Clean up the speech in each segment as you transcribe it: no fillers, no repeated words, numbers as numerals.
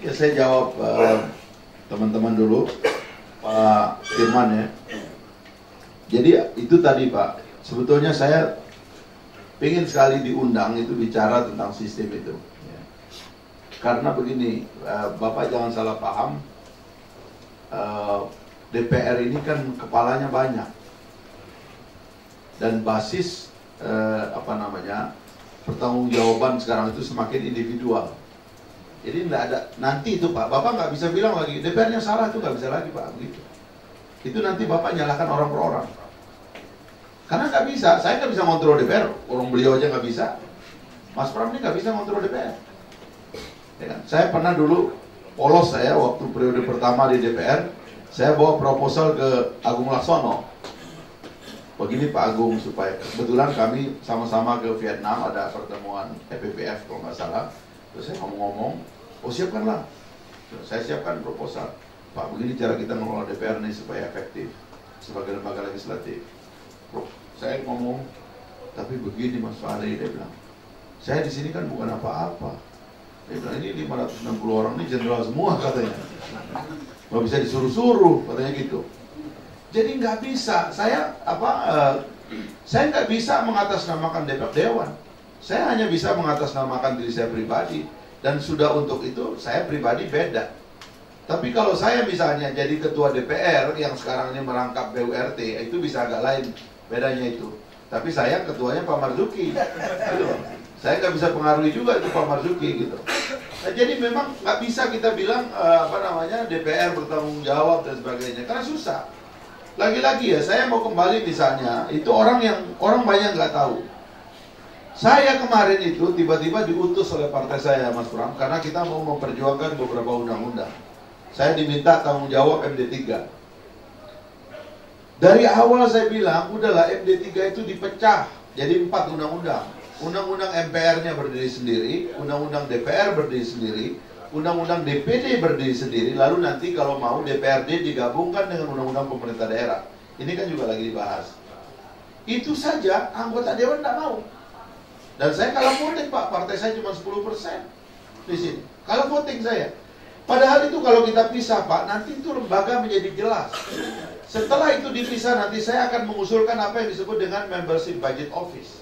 Ya saya jawab teman-teman dulu, Pak Firman ya. Jadi itu tadi Pak, sebetulnya saya ingin sekali diundang itu bicara tentang sistem itu. Ya. Karena begini, Bapak jangan salah paham, DPR ini kan kepalanya banyak dan basis pertanggungjawaban sekarang itu semakin individual. Jadi nggak ada nanti itu Pak, Bapak nggak bisa bilang lagi DPR-nya salah, itu nggak bisa lagi Pak begitu. Itu nanti Bapak nyalahkan orang per orang. Karena nggak bisa, saya nggak bisa ngontrol DPR, orang beliau aja nggak bisa. Mas Pram ini nggak bisa ngontrol DPR. Ya kan? Saya pernah dulu polos saya waktu periode pertama di DPR, saya bawa proposal ke Agung Laksono. Begini Pak Agung, supaya kebetulan kami sama-sama ke Vietnam, ada pertemuan EPPF kalau nggak salah. Terus saya ngomong-ngomong, oh siapkanlah. Saya siapkan proposal. Pak, begini cara kita mengelola DPR ini supaya efektif sebagai lembaga legislatif. Saya ngomong, tapi begini Mas Fahri, dia bilang, saya di sini kan bukan apa-apa. Dia bilang, ini 560 orang ini jenderal semua katanya. Nggak bisa disuruh-suruh, katanya gitu. Jadi nggak bisa, saya nggak bisa mengatasnamakan Dewan. Saya hanya bisa mengatasnamakan diri saya pribadi. Dan sudah untuk itu, saya pribadi beda. Tapi kalau saya misalnya jadi ketua DPR yang sekarang ini merangkap BURT, itu bisa agak lain bedanya itu. Tapi saya ketuanya Pak Marzuki. Gitu. Saya nggak bisa pengaruhi juga itu Pak Marzuki gitu. Nah, jadi memang nggak bisa kita bilang DPR bertanggung jawab dan sebagainya, karena susah. Lagi-lagi ya, saya mau kembali misalnya, itu orang banyak nggak tahu. Saya kemarin itu tiba-tiba diutus oleh partai saya, Mas Pram, karena kita mau memperjuangkan beberapa undang-undang. Saya diminta tanggung jawab MD3. Dari awal saya bilang, udahlah MD3 itu dipecah jadi 4 undang-undang. Undang-undang MPR-nya berdiri sendiri, undang-undang DPR berdiri sendiri, undang-undang DPD berdiri sendiri, lalu nanti kalau mau DPRD digabungkan dengan undang-undang pemerintah daerah. Ini kan juga lagi dibahas. Itu saja anggota Dewan tidak mau. Dan saya kalah voting Pak, partai saya cuma 10% di sini. Kalah voting saya. Padahal itu kalau kita pisah Pak, nanti itu lembaga menjadi jelas. Setelah itu dipisah, nanti saya akan mengusulkan apa yang disebut dengan membership budget office.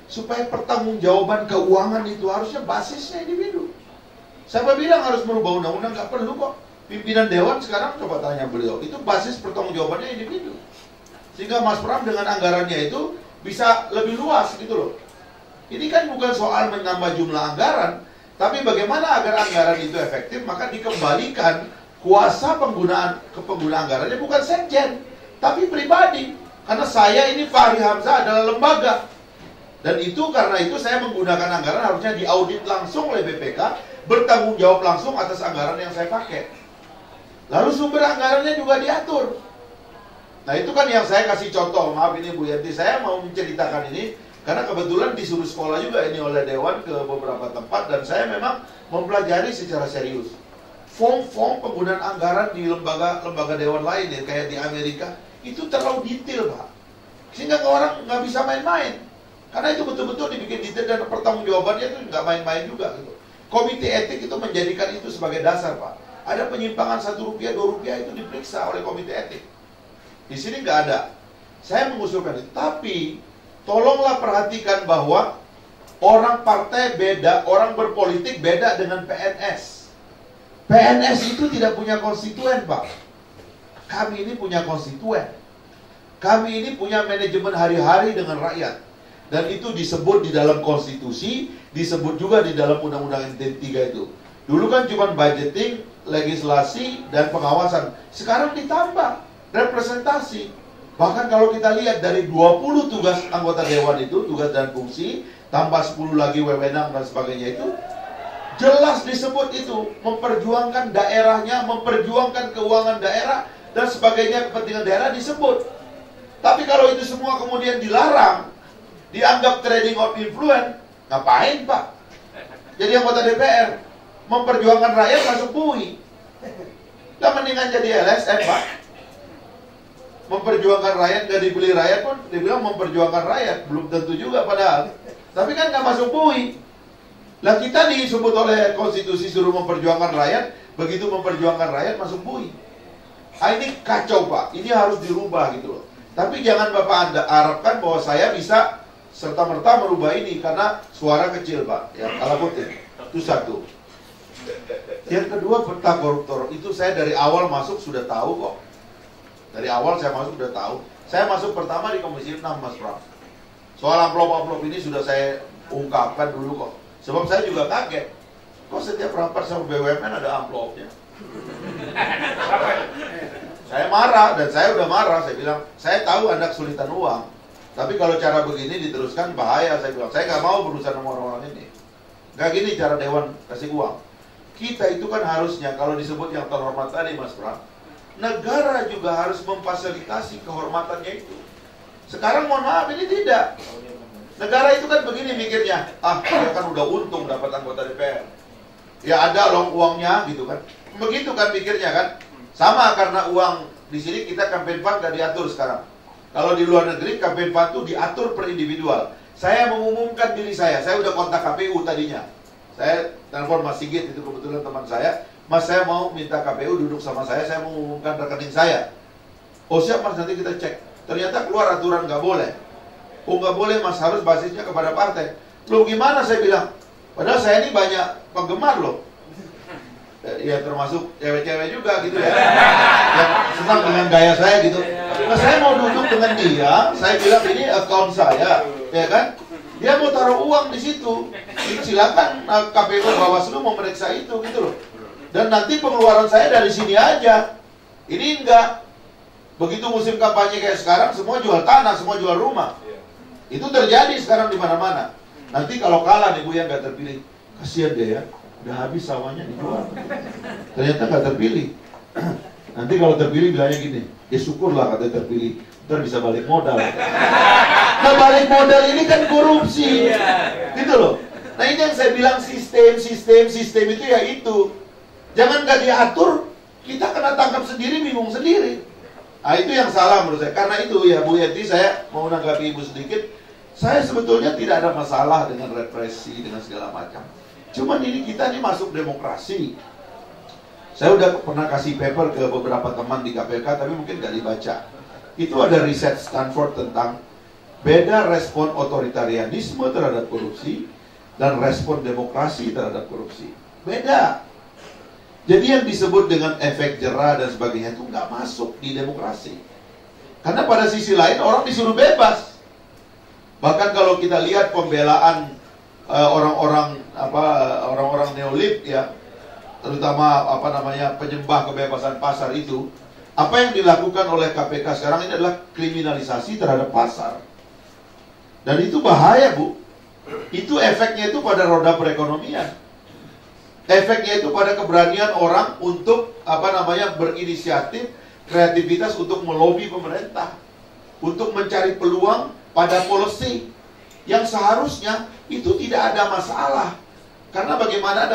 Supaya pertanggungjawaban keuangan itu harusnya basisnya individu. Siapa bilang harus merubah undang-undang? Nggak perlu kok. Pimpinan Dewan sekarang coba tanya beliau, itu basis pertanggungjawabannya individu. Sehingga Mas Pram dengan anggarannya itu bisa lebih luas gitu loh. Ini kan bukan soal menambah jumlah anggaran, tapi bagaimana agar anggaran itu efektif, maka dikembalikan kuasa penggunaan anggarannya bukan sekjen, tapi pribadi. Karena saya ini Fahri Hamzah adalah lembaga. Dan itu karena itu saya menggunakan anggaran harusnya diaudit langsung oleh BPK, bertanggung jawab langsung atas anggaran yang saya pakai. Lalu sumber anggarannya juga diatur. Nah itu kan yang saya kasih contoh, maaf ini Bu Yanti, saya mau menceritakan ini karena kebetulan disuruh sekolah juga ini oleh Dewan ke beberapa tempat, dan saya memang mempelajari secara serius. Form penggunaan anggaran di lembaga Dewan lain ya, kayak di Amerika, itu terlalu detail Pak. Sehingga orang nggak bisa main-main. Karena itu betul-betul dibikin detail dan pertanggungjawabannya itu nggak main-main juga gitu. Komite etik itu menjadikan itu sebagai dasar Pak. Ada penyimpangan Rp1, Rp2 itu diperiksa oleh komite etik. Di sini nggak ada. Saya mengusulkan itu. Tapi tolonglah perhatikan bahwa orang partai beda, orang berpolitik beda dengan PNS. PNS itu tidak punya konstituen Pak. Kami ini punya konstituen. Kami ini punya manajemen hari-hari dengan rakyat. Dan itu disebut di dalam konstitusi, disebut juga di dalam undang-undang MD3 itu. Dulu kan cuma budgeting, legislasi, dan pengawasan. Sekarang ditambah representasi. Bahkan kalau kita lihat dari 20 tugas anggota Dewan itu, tugas dan fungsi, tambah 10 lagi wewenang dan sebagainya itu, jelas disebut itu, memperjuangkan daerahnya, memperjuangkan keuangan daerah, dan sebagainya, kepentingan daerah disebut. Tapi kalau itu semua kemudian dilarang, dianggap trading of influence, ngapain Pak? Jadi anggota DPR, memperjuangkan rakyat masuk bui. Lah mendingan jadi LSM Pak. Memperjuangkan rakyat, gak dibeli rakyat pun dibilang memperjuangkan rakyat. Belum tentu juga padahal. Tapi kan gak masuk bui. Lah kita disebut oleh konstitusi suruh memperjuangkan rakyat, begitu memperjuangkan rakyat masuk bui. Ini kacau Pak, ini harus dirubah gitu loh. Tapi jangan Bapak Anda harapkan bahwa saya bisa serta-merta merubah ini, karena suara kecil Pak, ya kalah voting. Itu satu. Yang kedua, peta koruptor itu saya dari awal masuk sudah tahu kok. Dari awal saya masuk sudah tahu. Saya masuk pertama di Komisi 6 Mas Pram. Soal amplop-amplop ini sudah saya ungkapkan dulu kok. Sebab saya juga kaget. Kok setiap rapat sama BUMN ada amplopnya? Saya marah, dan saya udah marah. Saya bilang, saya tahu Anda kesulitan uang, tapi kalau cara begini diteruskan bahaya. Saya bilang, saya nggak mau berurusan sama orang-orang ini. Nggak gini cara Dewan kasih uang. Kita itu kan harusnya, kalau disebut yang terhormat tadi Mas Pram, negara juga harus memfasilitasi kehormatannya itu. Sekarang mohon maaf, ini tidak. Negara itu kan begini mikirnya, dia kan udah untung dapat anggota DPR. Ya ada loh uangnya gitu kan. Begitu kan pikirnya kan. Sama karena uang di sini kita campaign fund gak diatur sekarang. Kalau di luar negeri campaign fund itu diatur per individual. Saya mengumumkan diri saya udah kontak KPU tadinya. Saya telepon Mas Sigit, itu kebetulan teman saya. Mas, saya mau minta KPU duduk sama saya mau mengumumkan rekening saya. Oh siap Mas, nanti kita cek. Ternyata keluar aturan gak boleh. Oh gak boleh Mas, harus basisnya kepada partai. Loh gimana saya bilang? Padahal saya ini banyak penggemar loh. Ya termasuk cewek-cewek juga gitu ya, yang senang dengan gaya saya gitu. Nah saya mau duduk dengan dia, saya bilang ini account saya, ya kan? Dia mau taruh uang di situ, silakan KPU Bawaslu memeriksa itu gitu loh. Dan nanti pengeluaran saya dari sini aja. Ini enggak. Begitu musim kampanye kayak sekarang, semua jual tanah, semua jual rumah. Itu terjadi sekarang di mana-mana. Nanti kalau kalah nih Bu yang nggak terpilih, kasihan dia ya. Udah habis sawahnya dijual. Ternyata nggak terpilih. Nanti kalau terpilih bilangnya gini, ya syukurlah katanya terpilih, ntar bisa balik modal. Nah balik modal ini kan korupsi, gitu loh. Nah ini yang saya bilang sistem itu ya itu. Jangan nggak diatur, kita kena tangkap sendiri, bingung sendiri. Nah itu yang salah menurut saya. Karena itu ya Bu Yenti, saya mau menanggapi Ibu sedikit. Saya sebetulnya tidak ada masalah dengan represi, dengan segala macam. Cuman ini kita masuk demokrasi. Saya udah pernah kasih paper ke beberapa teman di KPK, tapi mungkin gak dibaca. Itu ada riset Stanford tentang beda respon otoritarianisme terhadap korupsi dan respon demokrasi terhadap korupsi. Beda. Jadi yang disebut dengan efek jera dan sebagainya itu nggak masuk di demokrasi. Karena pada sisi lain orang disuruh bebas. Bahkan kalau kita lihat pembelaan orang-orang neolib ya, terutama penyembah kebebasan pasar itu, apa yang dilakukan oleh KPK sekarang ini adalah kriminalisasi terhadap pasar. Dan itu bahaya Bu. Itu efeknya itu pada roda perekonomian. Efeknya itu pada keberanian orang untuk berinisiatif, kreativitas untuk melobi pemerintah, untuk mencari peluang pada policy yang seharusnya itu tidak ada masalah. Karena bagaimana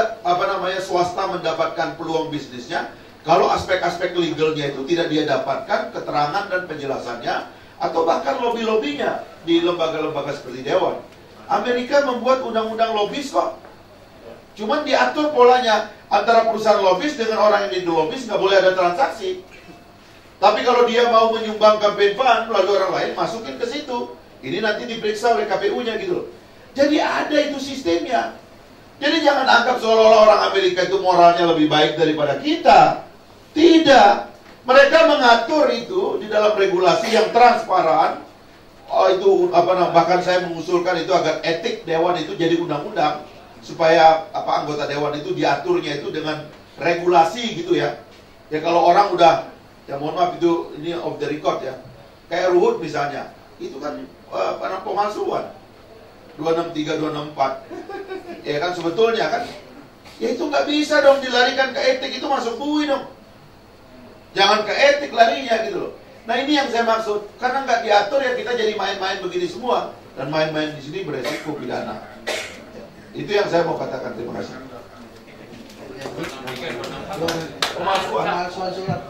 swasta mendapatkan peluang bisnisnya kalau aspek-aspek legalnya itu tidak dia dapatkan keterangan dan penjelasannya, atau bahkan lobby-lobbynya di lembaga-lembaga seperti Dewan. Amerika membuat undang-undang lobis kok. Cuman diatur polanya, antara perusahaan lobis dengan orang yang di lobis nggak boleh ada transaksi. Tapi kalau dia mau menyumbang campaign fund melalui orang lain, masukin ke situ. Ini nanti diperiksa oleh KPU-nya gitu loh. Jadi ada itu sistemnya. Jadi jangan anggap seolah-olah orang Amerika itu moralnya lebih baik daripada kita. Tidak. Mereka mengatur itu di dalam regulasi yang transparan. Bahkan saya mengusulkan itu agar etik Dewan itu jadi undang-undang, supaya anggota Dewan itu diaturnya itu dengan regulasi gitu ya. Ya kalau orang udah, ya mohon maaf itu ini off the record ya. Kayak Ruhut misalnya, itu kan pemalsuan 263, 264. Ya kan sebetulnya kan, ya itu nggak bisa dong dilarikan ke etik, itu masuk bui dong. Jangan ke etik larinya gitu loh. Nah ini yang saya maksud, karena nggak diatur ya kita jadi main-main begini semua, dan main-main di sini beresiko pidana. Itu yang saya mau katakan. Terima kasih. Pemalsuan surat.